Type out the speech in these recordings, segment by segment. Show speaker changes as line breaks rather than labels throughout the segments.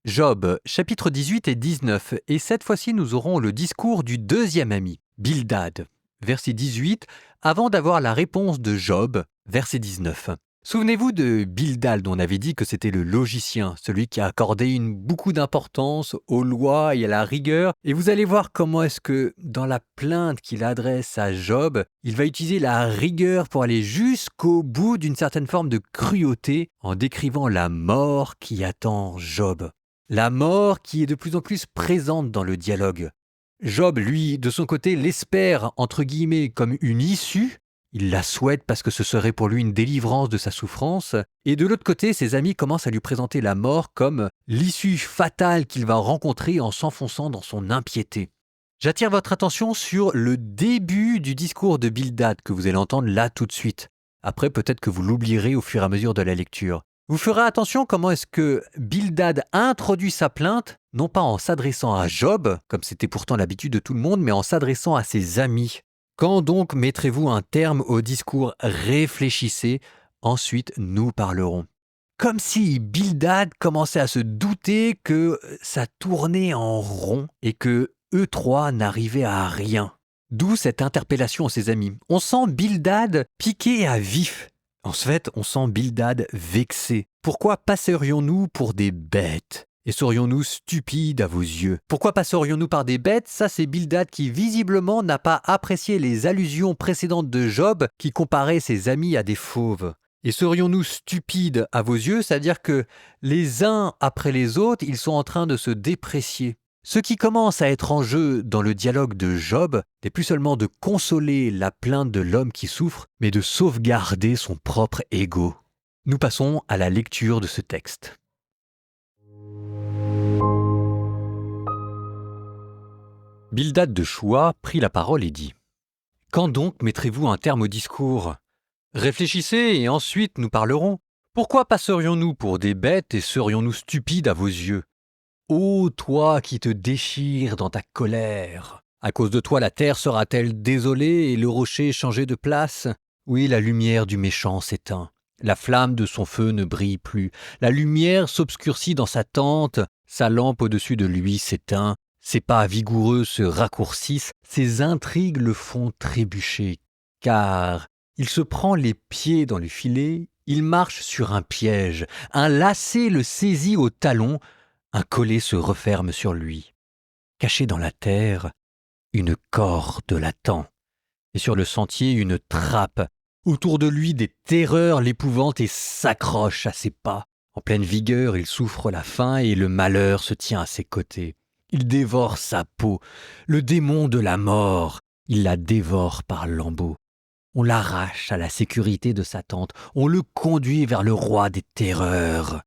Job, chapitre 18 et 19, et cette fois-ci nous aurons le discours du deuxième ami, Bildad. Verset 18, avant d'avoir la réponse de Job, verset 19. Souvenez-vous de Bildad dont on avait dit que c'était le logicien, celui qui a accordé beaucoup d'importance aux lois et à la rigueur, et vous allez voir comment est-ce que dans la plainte qu'il adresse à Job, il va utiliser la rigueur pour aller jusqu'au bout d'une certaine forme de cruauté en décrivant la mort qui attend Job. La mort qui est de plus en plus présente dans le dialogue. Job, lui, de son côté, l'espère, entre guillemets, comme une issue. Il la souhaite parce que ce serait pour lui une délivrance de sa souffrance. Et de l'autre côté, ses amis commencent à lui présenter la mort comme l'issue fatale qu'il va rencontrer en s'enfonçant dans son impiété. J'attire votre attention sur le début du discours de Bildad que vous allez entendre là tout de suite. Après, peut-être que vous l'oublierez au fur et à mesure de la lecture. Vous ferez attention comment est-ce que Bildad introduit sa plainte, non pas en s'adressant à Job, comme c'était pourtant l'habitude de tout le monde, mais en s'adressant à ses amis. Quand donc mettrez-vous un terme au discours « réfléchissez », ensuite nous parlerons. Comme si Bildad commençait à se douter que ça tournait en rond et que eux trois n'arrivaient à rien. D'où cette interpellation à ses amis. On sent Bildad piqué à vif. En fait, on sent Bildad vexé. Pourquoi passerions-nous pour des bêtes ? Et serions-nous stupides à vos yeux ? Pourquoi passerions-nous par des bêtes ? Ça, c'est Bildad qui visiblement n'a pas apprécié les allusions précédentes de Job qui comparait ses amis à des fauves. Et serions-nous stupides à vos yeux ? C'est-à-dire que les uns après les autres, ils sont en train de se déprécier. Ce qui commence à être en jeu dans le dialogue de Job n'est plus seulement de consoler la plainte de l'homme qui souffre, mais de sauvegarder son propre ego. Nous passons à la lecture de ce texte. Bildad de Choua prit la parole et dit : « Quand donc mettrez-vous un terme au discours ? Réfléchissez et ensuite nous parlerons. Pourquoi passerions-nous pour des bêtes et serions-nous stupides à vos yeux ? Ô toi qui te déchires dans ta colère, à cause de toi la terre sera-t-elle désolée et le rocher changé de place ? Oui, la lumière du méchant s'éteint, la flamme de son feu ne brille plus, la lumière s'obscurcit dans sa tente, sa lampe au-dessus de lui s'éteint, ses pas vigoureux se raccourcissent, ses intrigues le font trébucher, car il se prend les pieds dans le filet, il marche sur un piège, un lacet le saisit au talon, un collet se referme sur lui. Caché dans la terre, une corde l'attend, et sur le sentier une trappe. Autour de lui des terreurs l'épouvantent et s'accrochent à ses pas. En pleine vigueur, il souffre la faim et le malheur se tient à ses côtés. Il dévore sa peau, le démon de la mort, il la dévore par lambeaux. On l'arrache à la sécurité de sa tente, on le conduit vers le roi des terreurs.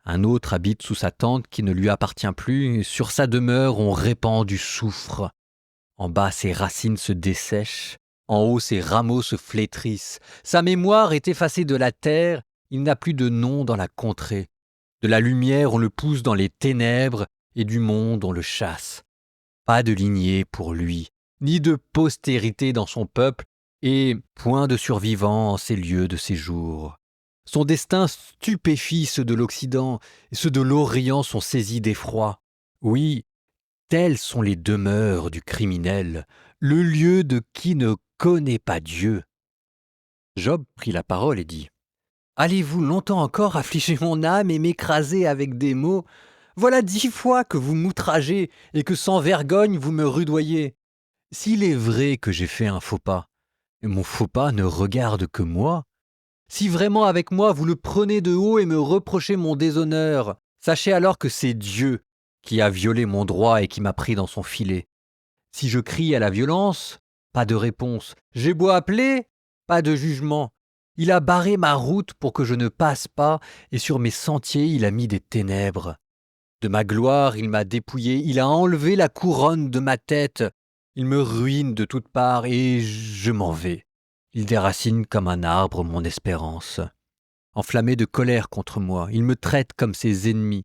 Un autre habite sous sa tente qui ne lui appartient plus, sur sa demeure on répand du soufre. En bas ses racines se dessèchent, en haut ses rameaux se flétrissent. Sa mémoire est effacée de la terre, il n'a plus de nom dans la contrée. De la lumière on le pousse dans les ténèbres, et du monde on le chasse. Pas de lignée pour lui, ni de postérité dans son peuple, et point de survivants en ces lieux de séjour. Son destin stupéfie ceux de l'Occident, et ceux de l'Orient sont saisis d'effroi. Oui, telles sont les demeures du criminel, le lieu de qui ne connaît pas Dieu. Job prit la parole et dit : « Allez-vous longtemps encore affliger mon âme et m'écraser avec des mots ? Voilà 10 fois que vous m'outragez et que sans vergogne vous me rudoyez. S'il est vrai que j'ai fait un faux pas, mon faux pas ne regarde que moi. Si vraiment avec moi vous le prenez de haut et me reprochez mon déshonneur, sachez alors que c'est Dieu qui a violé mon droit et qui m'a pris dans son filet. Si je crie à la violence, pas de réponse. J'ai beau appeler, pas de jugement. Il a barré ma route pour que je ne passe pas, et sur mes sentiers il a mis des ténèbres. De ma gloire il m'a dépouillé, il a enlevé la couronne de ma tête. Il me ruine de toutes parts et je m'en vais. Il déracine comme un arbre mon espérance. Enflammé de colère contre moi, il me traite comme ses ennemis.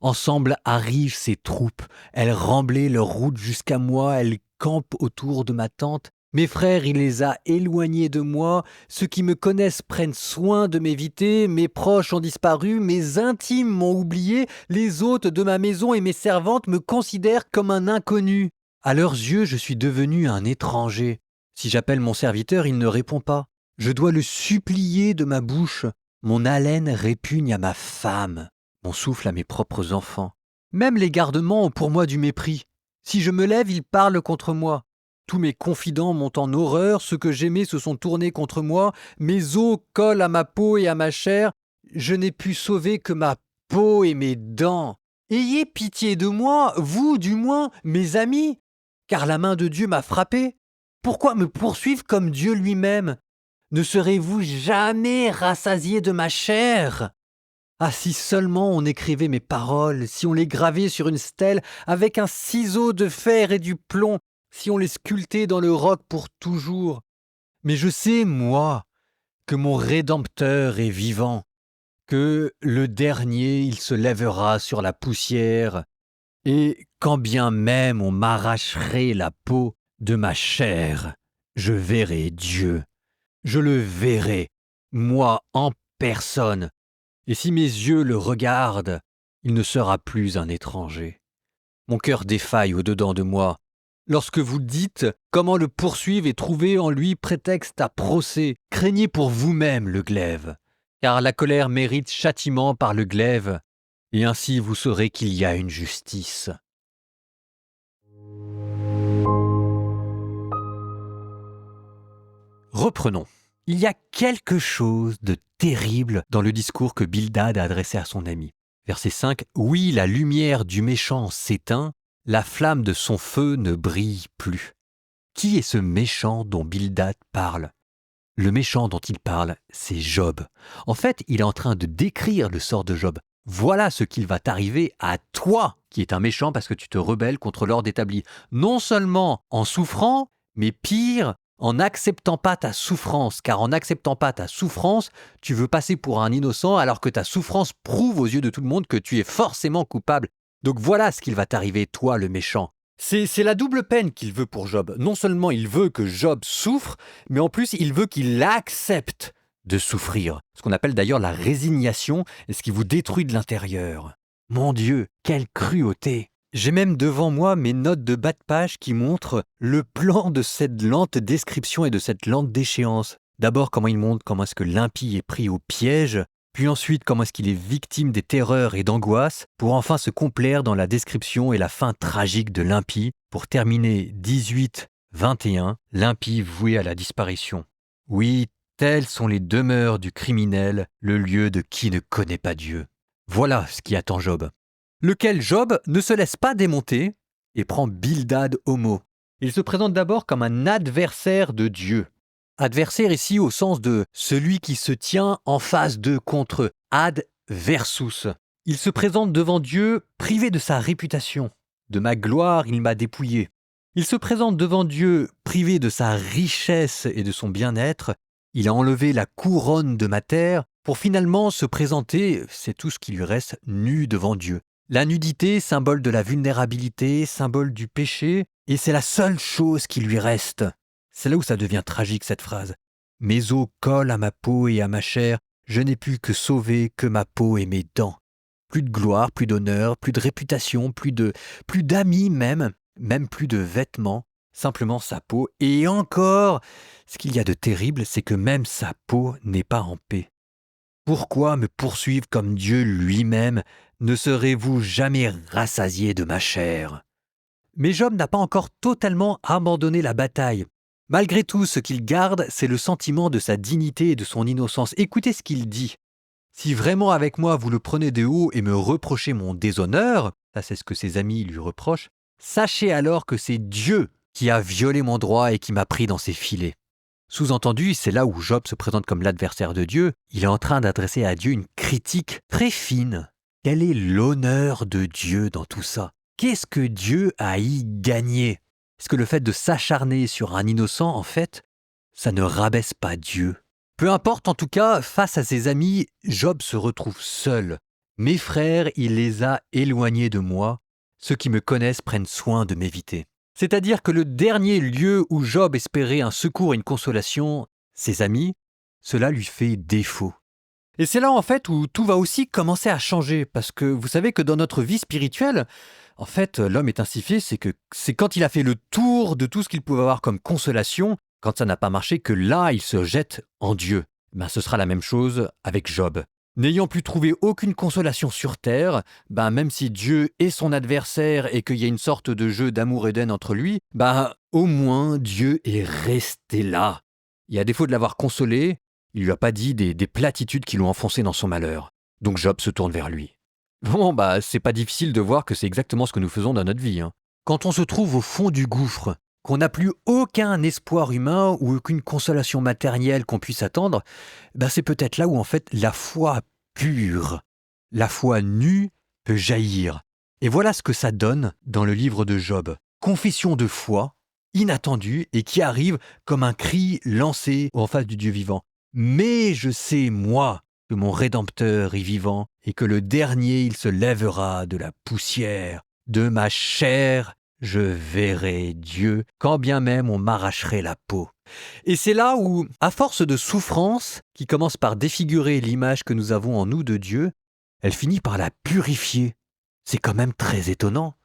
Ensemble arrivent ses troupes, elles remblaient leur route jusqu'à moi, elles campent autour de ma tente, Mes frères, il les a éloignés de moi. Ceux qui me connaissent prennent soin de m'éviter. Mes proches ont disparu. Mes intimes m'ont oublié. Les hôtes de ma maison et mes servantes me considèrent comme un inconnu. À leurs yeux, je suis devenu un étranger. Si j'appelle mon serviteur, il ne répond pas. Je dois le supplier de ma bouche. Mon haleine répugne à ma femme, mon souffle à mes propres enfants. Même les gardements ont pour moi du mépris. Si je me lève, ils parlent contre moi. Tous mes confidents m'ont en horreur, ceux que j'aimais se sont tournés contre moi, mes os collent à ma peau et à ma chair, je n'ai pu sauver que ma peau et mes dents. Ayez pitié de moi, vous du moins, mes amis, car la main de Dieu m'a frappé. Pourquoi me poursuivre comme Dieu lui-même? Ne serez-vous jamais rassasiés de ma chair? Ah, si seulement on écrivait mes paroles, si on les gravait sur une stèle avec un ciseau de fer et du plomb, si on les sculptait dans le roc pour toujours. Mais je sais, moi, que mon Rédempteur est vivant, que le dernier, il se lèvera sur la poussière, et quand bien même on m'arracherait la peau de ma chair, je verrai Dieu. Je le verrai, moi en personne, et si mes yeux le regardent, il ne sera plus un étranger. Mon cœur défaille au-dedans de moi. Lorsque vous dites comment le poursuivre et trouver en lui prétexte à procès, craignez pour vous-même le glaive, car la colère mérite châtiment par le glaive, et ainsi vous saurez qu'il y a une justice. Reprenons. Il y a quelque chose de terrible dans le discours que Bildad a adressé à son ami. Verset 5. Oui, la lumière du méchant s'éteint, la flamme de son feu ne brille plus. Qui est ce méchant dont Bildad parle? Le méchant dont il parle, c'est Job. En fait, il est en train de décrire le sort de Job. Voilà ce qu'il va t'arriver à toi, qui est un méchant parce que tu te rebelles contre l'ordre établi. Non seulement en souffrant, mais pire, en n'acceptant pas ta souffrance, car en n'acceptant pas ta souffrance, tu veux passer pour un innocent alors que ta souffrance prouve aux yeux de tout le monde que tu es forcément coupable. Donc voilà ce qu'il va t'arriver, toi le méchant. C'est la double peine qu'il veut pour Job. Non seulement il veut que Job souffre, mais en plus il veut qu'il accepte de souffrir. Ce qu'on appelle d'ailleurs la résignation, et ce qui vous détruit de l'intérieur. Mon Dieu, quelle cruauté! J'ai même devant moi mes notes de bas de page qui montrent le plan de cette lente description et de cette lente déchéance. D'abord, comment il montre comment est-ce que l'impie est pris au piège, puis ensuite comment est-ce qu'il est victime des terreurs et d'angoisses, pour enfin se complaire dans la description et la fin tragique de l'impie, pour terminer 18-21, l'impie voué à la disparition. Oui, telles sont les demeures du criminel, le lieu de qui ne connaît pas Dieu. Voilà ce qui attend Job. Lequel Job ne se laisse pas démonter et prend Bildad au mot. Il se présente d'abord comme un adversaire de Dieu. Adversaire ici au sens de celui qui se tient en face de contre ad versus. Il se présente devant Dieu privé de sa réputation. De ma gloire, il m'a dépouillé. Il se présente devant Dieu privé de sa richesse et de son bien-être. Il a enlevé la couronne de ma terre pour finalement se présenter, c'est tout ce qui lui reste, nu devant Dieu. La nudité, symbole de la vulnérabilité, symbole du péché, et c'est la seule chose qui lui reste. C'est là où ça devient tragique cette phrase. Mes os collent à ma peau et à ma chair, je n'ai pu que sauver que ma peau et mes dents. Plus de gloire, plus d'honneur, plus de réputation, plus d'amis même plus de vêtements, simplement sa peau. Et encore, ce qu'il y a de terrible, c'est que même sa peau n'est pas en paix. Pourquoi me poursuivre comme Dieu lui-même? Ne serez-vous jamais rassasiés de ma chair? Mais Job n'a pas encore totalement abandonné la bataille. Malgré tout, ce qu'il garde, c'est le sentiment de sa dignité et de son innocence. Écoutez ce qu'il dit. Si vraiment avec moi vous le prenez de haut et me reprochez mon déshonneur, ça c'est ce que ses amis lui reprochent, sachez alors que c'est Dieu qui a violé mon droit et qui m'a pris dans ses filets. Sous-entendu, c'est là où Job se présente comme l'adversaire de Dieu. Il est en train d'adresser à Dieu une critique très fine. Quel est l'honneur de Dieu dans tout ça? Qu'est-ce que Dieu a y gagné? Est-ce que le fait de s'acharner sur un innocent, en fait, ça ne rabaisse pas Dieu? Peu importe, en tout cas, face à ses amis, Job se retrouve seul. Mes frères, il les a éloignés de moi. Ceux qui me connaissent prennent soin de m'éviter. C'est-à-dire que le dernier lieu où Job espérait un secours et une consolation, ses amis, cela lui fait défaut. Et c'est là en fait où tout va aussi commencer à changer, parce que vous savez que dans notre vie spirituelle, en fait, l'homme est ainsi fait, c'est quand il a fait le tour de tout ce qu'il pouvait avoir comme consolation, quand ça n'a pas marché, que là, il se jette en Dieu. Ce sera la même chose avec Job. N'ayant pu trouver aucune consolation sur terre, même si Dieu est son adversaire et qu'il y a une sorte de jeu d'amour et d'haine entre lui, au moins Dieu est resté là. Et à défaut de l'avoir consolé, il lui a pas dit des platitudes qui l'ont enfoncé dans son malheur. Donc Job se tourne vers lui. Bon, c'est pas difficile de voir que c'est exactement ce que nous faisons dans notre vie. Quand on se trouve au fond du gouffre, qu'on n'a plus aucun espoir humain ou aucune consolation matérielle qu'on puisse attendre, c'est peut-être là où en fait la foi pure, la foi nue peut jaillir. Et voilà ce que ça donne dans le livre de Job. Confession de foi, inattendue et qui arrive comme un cri lancé en face du Dieu vivant. Mais je sais, moi, que mon Rédempteur est vivant et que le dernier il se lèvera de la poussière. De ma chair, je verrai Dieu, quand bien même on m'arracherait la peau. Et c'est là où, à force de souffrance, qui commence par défigurer l'image que nous avons en nous de Dieu, elle finit par la purifier. C'est quand même très étonnant.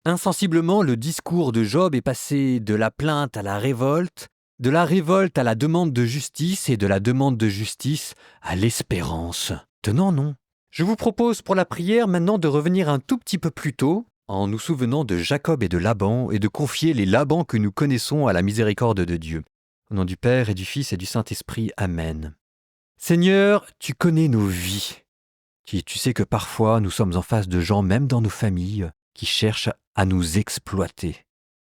Insensiblement, le discours de Job est passé de la plainte à la révolte, de la révolte à la demande de justice et de la demande de justice à l'espérance. Tenant, non. Je vous propose pour la prière maintenant de revenir un tout petit peu plus tôt, en nous souvenant de Jacob et de Laban, et de confier les Labans que nous connaissons à la miséricorde de Dieu. Au nom du Père et du Fils et du Saint-Esprit, Amen. Seigneur, tu connais nos vies. Tu sais que parfois nous sommes en face de gens, même dans nos familles, qui cherchent à nous exploiter.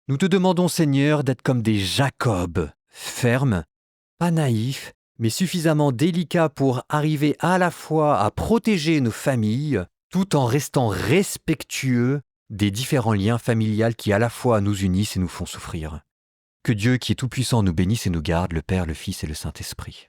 Nous te demandons, Seigneur, d'être comme des Jacob, fermes, pas naïfs, mais suffisamment délicats pour arriver à la fois à protéger nos familles, tout en restant respectueux des différents liens familiaux qui à la fois nous unissent et nous font souffrir. Que Dieu qui est tout-puissant nous bénisse et nous garde, le Père, le Fils et le Saint-Esprit.